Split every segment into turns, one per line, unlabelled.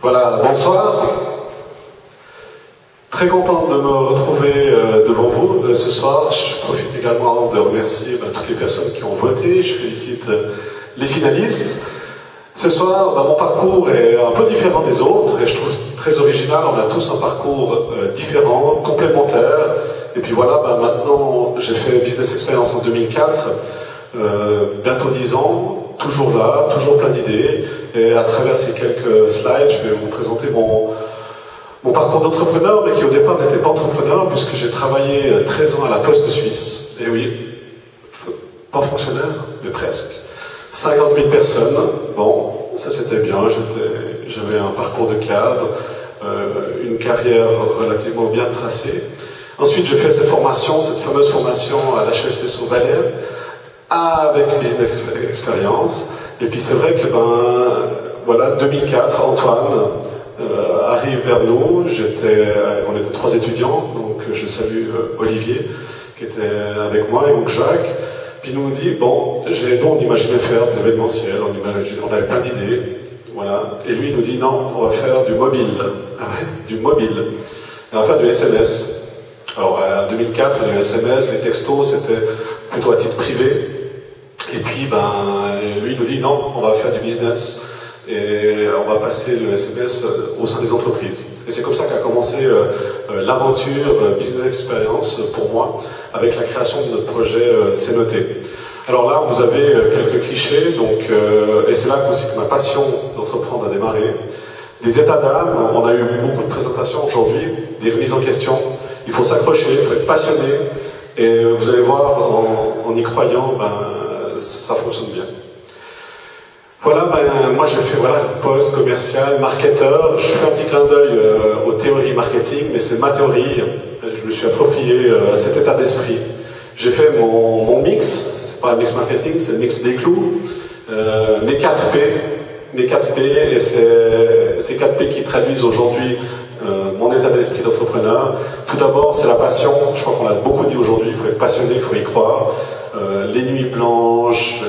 Voilà, bonsoir. Très content de me retrouver devant vous ce soir. Je profite également de remercier toutes les personnes qui ont voté. Je félicite les finalistes. Ce soir, mon parcours est un peu différent des autres et je trouve très original. On a tous un parcours différent, complémentaire. Et puis voilà, maintenant, j'ai fait Business Experience en 2004, bientôt 10 ans, toujours là, toujours plein d'idées. Et à travers ces quelques slides, je vais vous présenter mon parcours d'entrepreneur, mais qui au départ n'était pas entrepreneur, puisque j'ai travaillé 13 ans à la Poste Suisse. Et oui, pas fonctionnaire, mais presque. 50 000 personnes, bon, ça c'était bien, j'avais un parcours de cadre, une carrière relativement bien tracée. Ensuite, j'ai fait cette formation, cette fameuse formation à l'HESS au Valais, avec Business Experience. Et puis c'est vrai que, voilà, 2004, Antoine arrive vers nous. On était 3 étudiants, donc je salue Olivier, qui était avec moi, et donc Jacques. Puis il nous dit, bon, nous on imaginait faire de l'événementiel, on avait plein d'idées, voilà. Et lui il nous dit, non, on va faire du mobile. Ah ouais, du mobile. Et on va faire du SMS. Alors, en 2004, le SMS, les textos, c'était plutôt à titre privé. Et puis, lui, il nous dit, non, on va faire du business. Et on va passer le SMS au sein des entreprises. Et c'est comme ça qu'a commencé l'aventure Business Experience pour moi, avec la création de notre projet C'est Noté. Alors là, vous avez quelques clichés, et c'est là aussi que ma passion d'entreprendre a démarré. Des états d'âme, on a eu beaucoup de présentations aujourd'hui, des remises en question. Il faut s'accrocher, il faut être passionné, et vous allez voir, en y croyant, ça fonctionne bien. Voilà, moi j'ai fait poste, commercial, marketeur. Je fais un petit clin d'œil aux théories marketing, mais c'est ma théorie. Je me suis approprié cet état d'esprit. J'ai fait mon mix, c'est pas un mix marketing, c'est le mix des clous, mes 4 P, et c'est ces 4 P qui traduisent aujourd'hui mon état d'esprit d'entrepreneur. Tout d'abord, c'est la passion. Je crois qu'on l'a beaucoup dit aujourd'hui, il faut être passionné, il faut y croire. Les nuits blanches,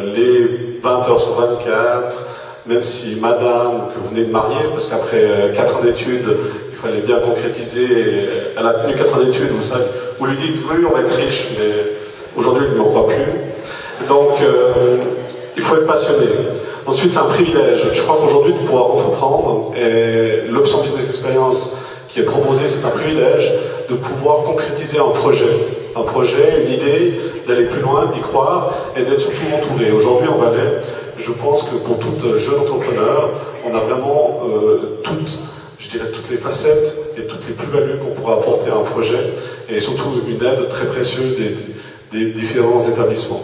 les 20 heures sur 24, même si madame, que vous venez de marier, parce qu'après 4 ans d'études, il fallait bien concrétiser, et elle a tenu 4 ans d'études, vous lui dites, oui, on va être riche, mais aujourd'hui, il ne m'en croit plus. Donc, il faut être passionné. Ensuite, c'est un privilège. Je crois qu'aujourd'hui, de pouvoir entreprendre, et l'option Business Experience qui est proposée, c'est un privilège de pouvoir concrétiser un projet, une idée, d'aller plus loin, d'y croire, et d'être surtout entouré. Aujourd'hui, en Valais, je pense que pour tout jeune entrepreneur, on a vraiment toutes les facettes et toutes les plus-values qu'on pourra apporter à un projet, et surtout une aide très précieuse des différents établissements.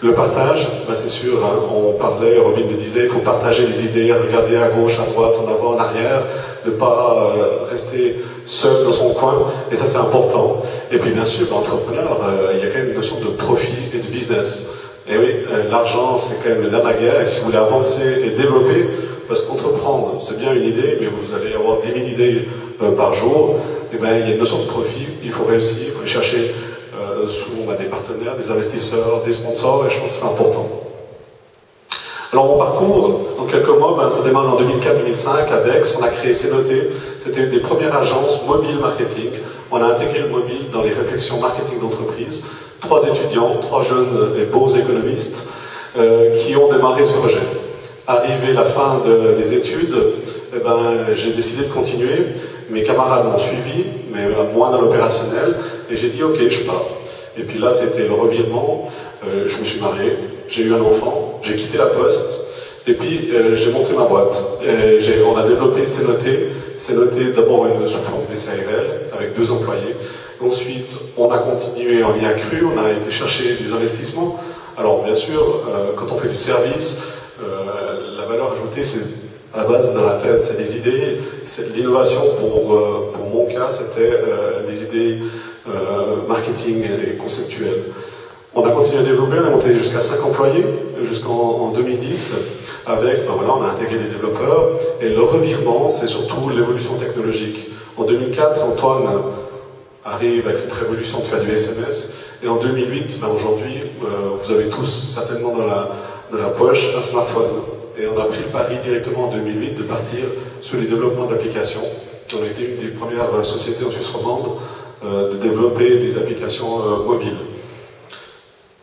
Le partage, c'est sûr, on parlait, Robin me disait, il faut partager les idées, regarder à gauche, à droite, en avant, en arrière, ne pas rester seul dans son coin, et ça c'est important. Et puis bien sûr, l'entrepreneur, il y a quand même une notion de profit et de business. Et oui, l'argent c'est quand même le nerf de la guerre, et si vous voulez avancer et développer, parce qu'entreprendre, c'est bien une idée, mais vous allez avoir 10 000 idées par jour, et il y a une notion de profit, il faut réussir, il faut aller chercher souvent des partenaires, des investisseurs, des sponsors, et je pense que c'est important. Alors mon parcours, en quelques mots, ça démarre en 2004-2005 à Bex, on a créé C'est Noté, c'était une des premières agences mobile marketing, on a intégré le mobile dans les réflexions marketing d'entreprise, 3 étudiants, 3 jeunes et beaux économistes qui ont démarré ce projet. Arrivé la fin des études, j'ai décidé de continuer, mes camarades m'ont suivi, mais moins dans l'opérationnel, et j'ai dit ok, je pars. Et puis là, c'était le revirement. Je me suis marié, j'ai eu un enfant, j'ai quitté la poste, et puis j'ai monté ma boîte. On a développé C'est Noté. C'est Noté d'abord sous forme des SARL, avec 2 employés. Ensuite, on a continué en lien cru, on a été chercher des investissements. Alors bien sûr, quand on fait du service, la valeur ajoutée, c'est à la base dans la tête, c'est des idées, c'est de l'innovation. Pour mon cas, c'était des idées marketing et conceptuelles. On a continué à développer, on a monté jusqu'à 5 employés, jusqu'en 2010, avec, on a intégré des développeurs, et le revirement, c'est surtout l'évolution technologique. En 2004, Antoine arrive avec cette révolution de faire du SMS, et en 2008, aujourd'hui, vous avez tous certainement dans la poche un smartphone. et on a pris le pari directement en 2008 de partir sur les développements d'applications. On a été une des premières sociétés en Suisse romande de développer des applications mobiles.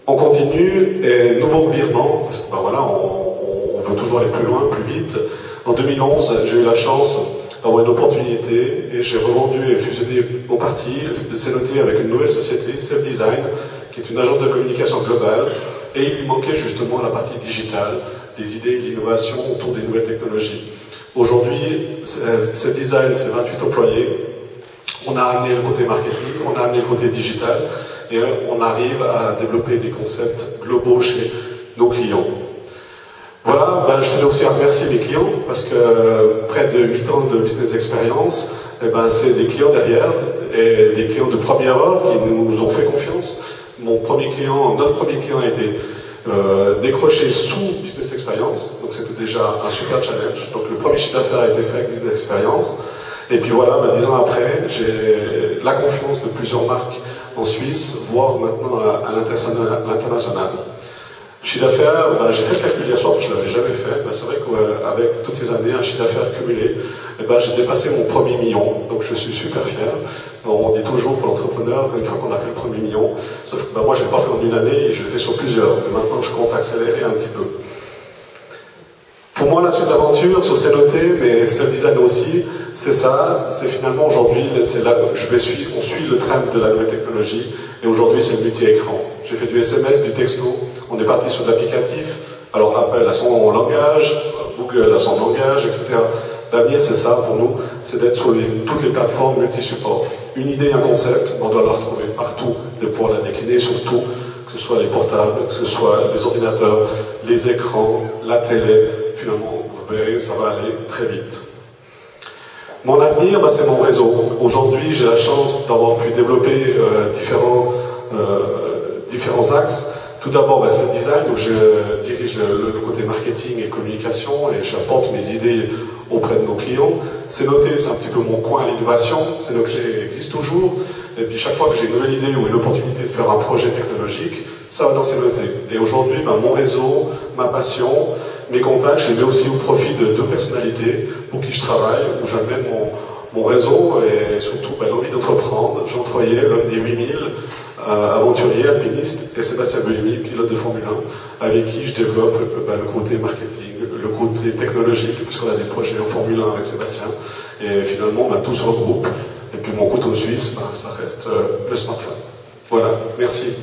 On continue, et nouveau revirement, parce que ben voilà, on veut toujours aller plus loin, plus vite. En 2011, j'ai eu la chance d'avoir une opportunité et j'ai revendu et fusionné mon parti, Cenote, avec une nouvelle société, Self Design, qui est une agence de communication globale, et il lui manquait justement la partie digitale, les idées, l'innovation autour des nouvelles technologies. Aujourd'hui, Self Design, c'est 28 employés. On a amené le côté marketing, on a amené le côté digital, et on arrive à développer des concepts globaux chez nos clients. Voilà, ben, je tenais aussi à remercier mes clients, parce que près de 8 ans de business experience, eh ben, c'est des clients derrière, et des clients de première heure qui nous ont fait confiance. Notre premier client a été décroché sous business experience, donc c'était déjà un super challenge. Donc le premier chiffre d'affaires a été fait avec business experience. Et puis voilà, ben, 10 ans après, j'ai la confiance de plusieurs marques en Suisse, voire maintenant à l'international. Chiffre d'affaires, ben, j'ai fait le calcul hier soir, je ne l'avais jamais fait. Ben, c'est vrai qu'avec toutes ces années, un chiffre d'affaires cumulé, ben, j'ai dépassé mon premier million, donc je suis super fier. On dit toujours pour l'entrepreneur, une fois qu'on a fait le premier million, sauf que ben, moi je ne l'ai pas fait en une année et je l'ai fait sur plusieurs. Et maintenant je compte accélérer un petit peu. Pour moi, la suite d'aventure, sur Cenote, mais Self Design aussi, c'est ça, c'est finalement aujourd'hui, on suit le trend de la nouvelle technologie, et aujourd'hui c'est le multi-écran. J'ai fait du SMS, du texto, on est parti sur de l'applicatif, alors Apple a son langage, Google a son langage, etc. L'avenir, c'est ça pour nous, c'est d'être sur toutes les plateformes multi-support. Une idée, un concept, on doit la retrouver partout, et pour la décliner sur tout, que ce soit les portables, que ce soit les ordinateurs, les écrans, la télé. Finalement, vous verrez, ça va aller très vite. Mon avenir, bah, c'est mon réseau. Aujourd'hui, j'ai la chance d'avoir pu développer différents axes. Tout d'abord, bah, c'est le design, où je dirige le côté marketing et communication, et j'apporte mes idées auprès de nos clients. Cenote, c'est un petit peu mon coin à l'innovation. Cenote existe toujours. Et puis chaque fois que j'ai une nouvelle idée ou une opportunité de faire un projet technologique, ça va dans Cenote. Et aujourd'hui, bah, mon réseau, ma passion, mes contacts, je les mets aussi au profit de deux personnalités pour qui je travaille, où j'amène mon réseau et surtout ben, l'envie d'entreprendre. Jean Troyer, l'homme des 8000, aventurier, alpiniste, et Sébastien Bellini, pilote de Formule 1, avec qui je développe le côté marketing, le côté technologique, puisqu'on a des projets en Formule 1 avec Sébastien. Et finalement, ben, tout se regroupe. Et puis mon couteau suisse, ben, ça reste le smartphone. Voilà, merci.